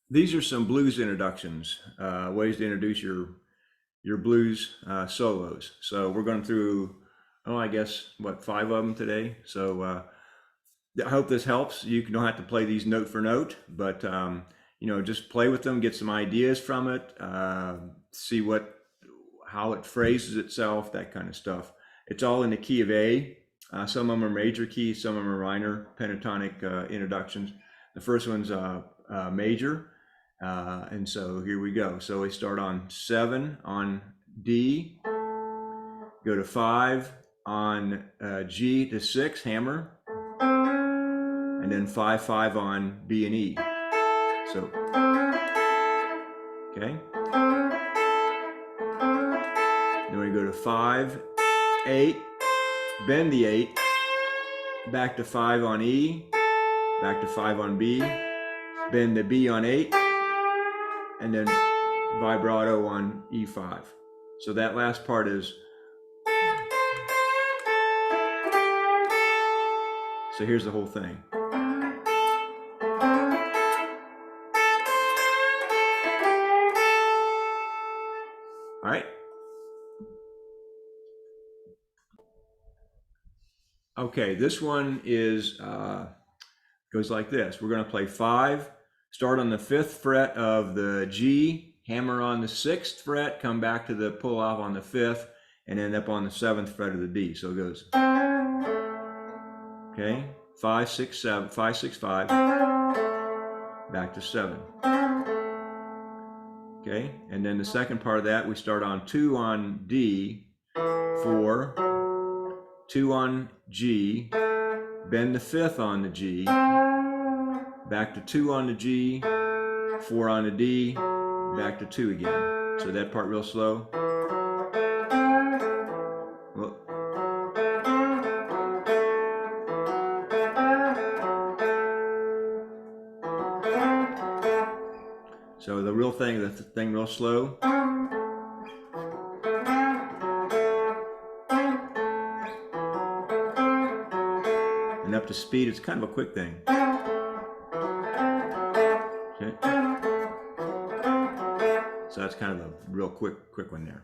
These are some blues introductions, ways to introduce your blues solos. So we're going through, oh, I guess what, 5 of them today. So I hope this helps. You don't have to play these note for note, but just play with them, get some ideas from it, see how it phrases itself, that kind of stuff. It's all in the key of A. Some of them are major keys, some of them are minor pentatonic introductions. The first one's major. And so here we go. So we start on 7 on D, go to 5 on G to 6, hammer, and then 5/5 on B and E. So, okay. Then we go to 5, 8, bend the 8, back to 5 on E, back to 5 on B, bend the B on 8, and then vibrato on E5. So that last part is, so here's the whole thing. All right. Okay, this one is goes like this. We're going to play 5, start on the 5th fret of the G, hammer on the 6th fret, come back to the pull off on the 5th, and end up on the 7th fret of the D. So it goes, okay, 5, 6, 7, 5, 6, 5, back to 7. Okay, and then the second part of that, we start on 2 on D, 4, 2 on G, bend the 5th on the G, back to 2 on the G, 4 on the D, back to 2 again. So that part real slow. Whoop. So the real thing, the thing real slow. And up to speed, it's kind of a quick thing. Okay. So that's kind of a real quick one there.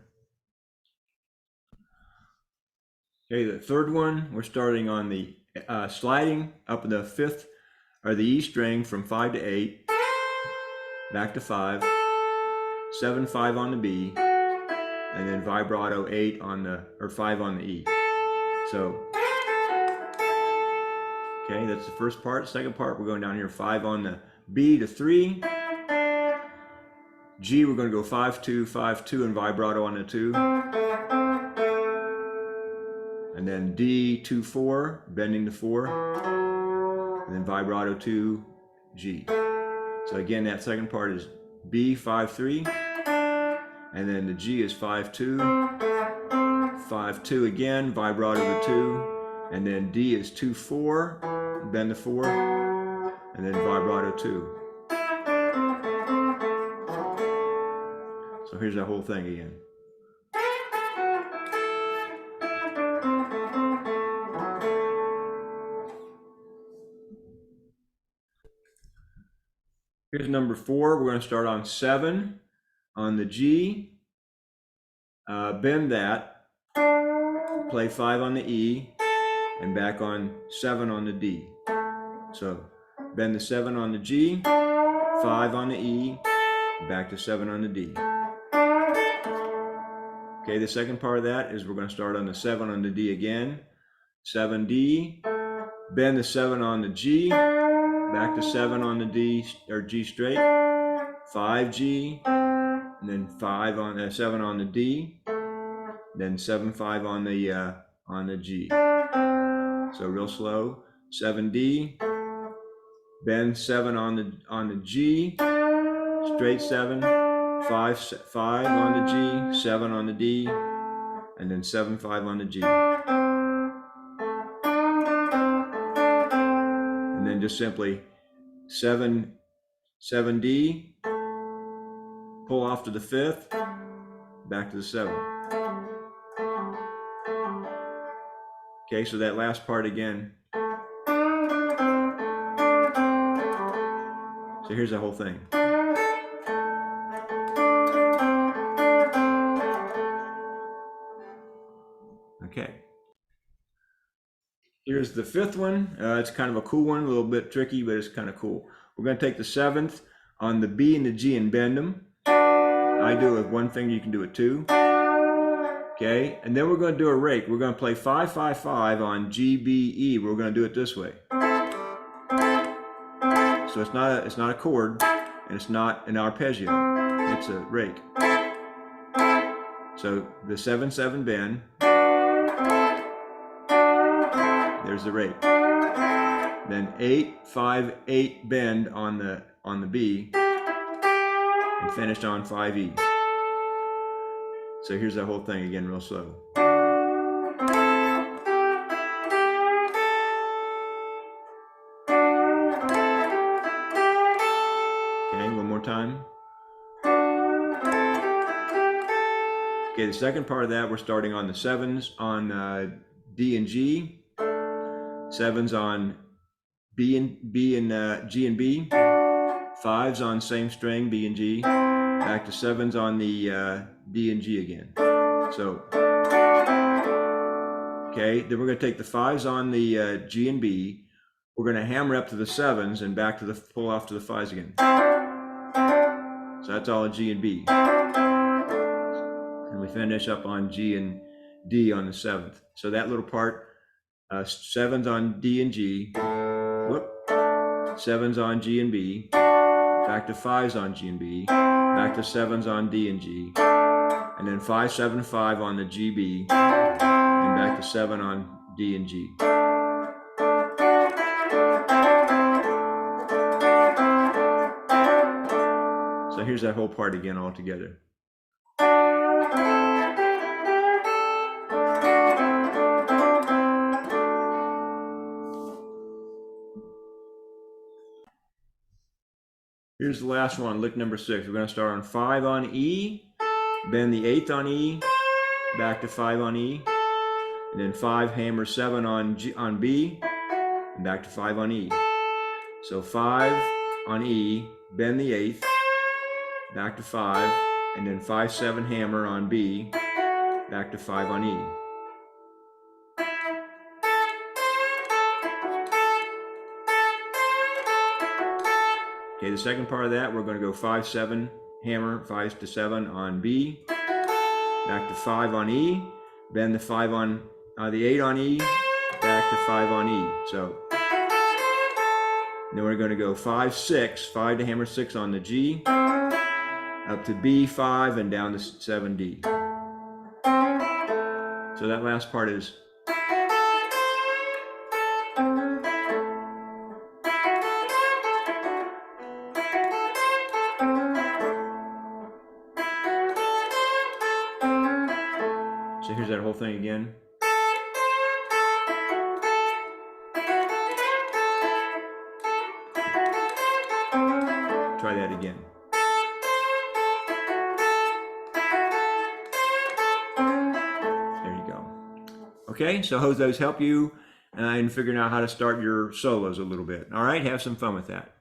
Okay, the third one, we're starting on the sliding up the 5th or the E string from 5 to 8, back to 5, 7, 5 on the B, and then vibrato 8 on the, or 5 on the E. So, okay, that's the first part. Second part, we're going down here 5 on the B to 3. G, we're going to go 5, 2, 5, 2, and vibrato on the 2. And then D, 2, 4, bending to 4. And then vibrato 2, G. So again, that second part is B, 5, 3. And then the G is 5, 2. 5, 2 again, vibrato to 2. And then D is 2, 4, bend to 4. And then vibrato 2. So here's that whole thing again. Here's number 4. We're going to start on 7 on the G, bend that, play 5 on the E, and back on 7 on the D. So bend the 7 on the G, 5 on the E, back to 7 on the D. Okay, the second part of that is we're going to start on the 7 on the D again, 7D, bend the 7 on the G, back to 7 on the D or G straight, 5G, and then 5 on 7 on the D, then 7 5 on the G. So real slow, 7D, bend 7 on the G, straight 7, 5 5 on the G, 7 on the D, and then 7 5 on the G. And then just simply 7D, pull off to the 5th, back to the 7. Okay, so that last part again. So here's the whole thing. here's the fifth one. It's kind of a cool one, a little bit tricky, but it's kind of cool. We're going to take the seventh on the B and the G and bend them. I do it with one finger, you can do it two. Okay, and then we're going to do a rake. We're going to play 5-5-5 on G, B, E. We're going to do it this way. So it's not a chord, and it's not an arpeggio. It's a rake. So the 7-7 bend. There's the rake. Then 8-5-8 bend on the B, and finished on 5E. So here's that whole thing again, real slow. Okay, one more time. Okay, the second part of that, we're starting on the sevens on D and G, sevens on B and G and B, fives on same string B and G, back to sevens on the D and G again. So, okay, then we're going to take the fives on the G and B. We're going to hammer up to the sevens and back to the pull off to the fives again. So that's all a G and B. And we finish up on G and D on the seventh. So that little part, sevens on D and G, whoop, sevens on G and B, back to fives on G and B, back to sevens on D and G, and then 5-7-5 on the GB, and back to 7 on D and G. So here's that whole part again all together. Here's the last one, lick number 6. We're going to start on 5 on E, bend the 8th on E, back to 5 on E, and then 5 hammer 7 on B, and back to 5 on E. So 5 on E, bend the 8th, back to 5, and then 5-7 hammer on B, back to 5 on E. Okay, the second part of that, we're going to go 5-7 hammer, 5-7 on B, back to 5 on E, bend the 5 on the 8 on E, back to 5 on E. So then we're going to go 5-6, 5 to hammer 6 on the G, up to B5 and down to 7D. So that last part is. So here's that whole thing again. Try that again. There you go. Okay, so I hope those help you in figuring out how to start your solos a little bit. All right, have some fun with that.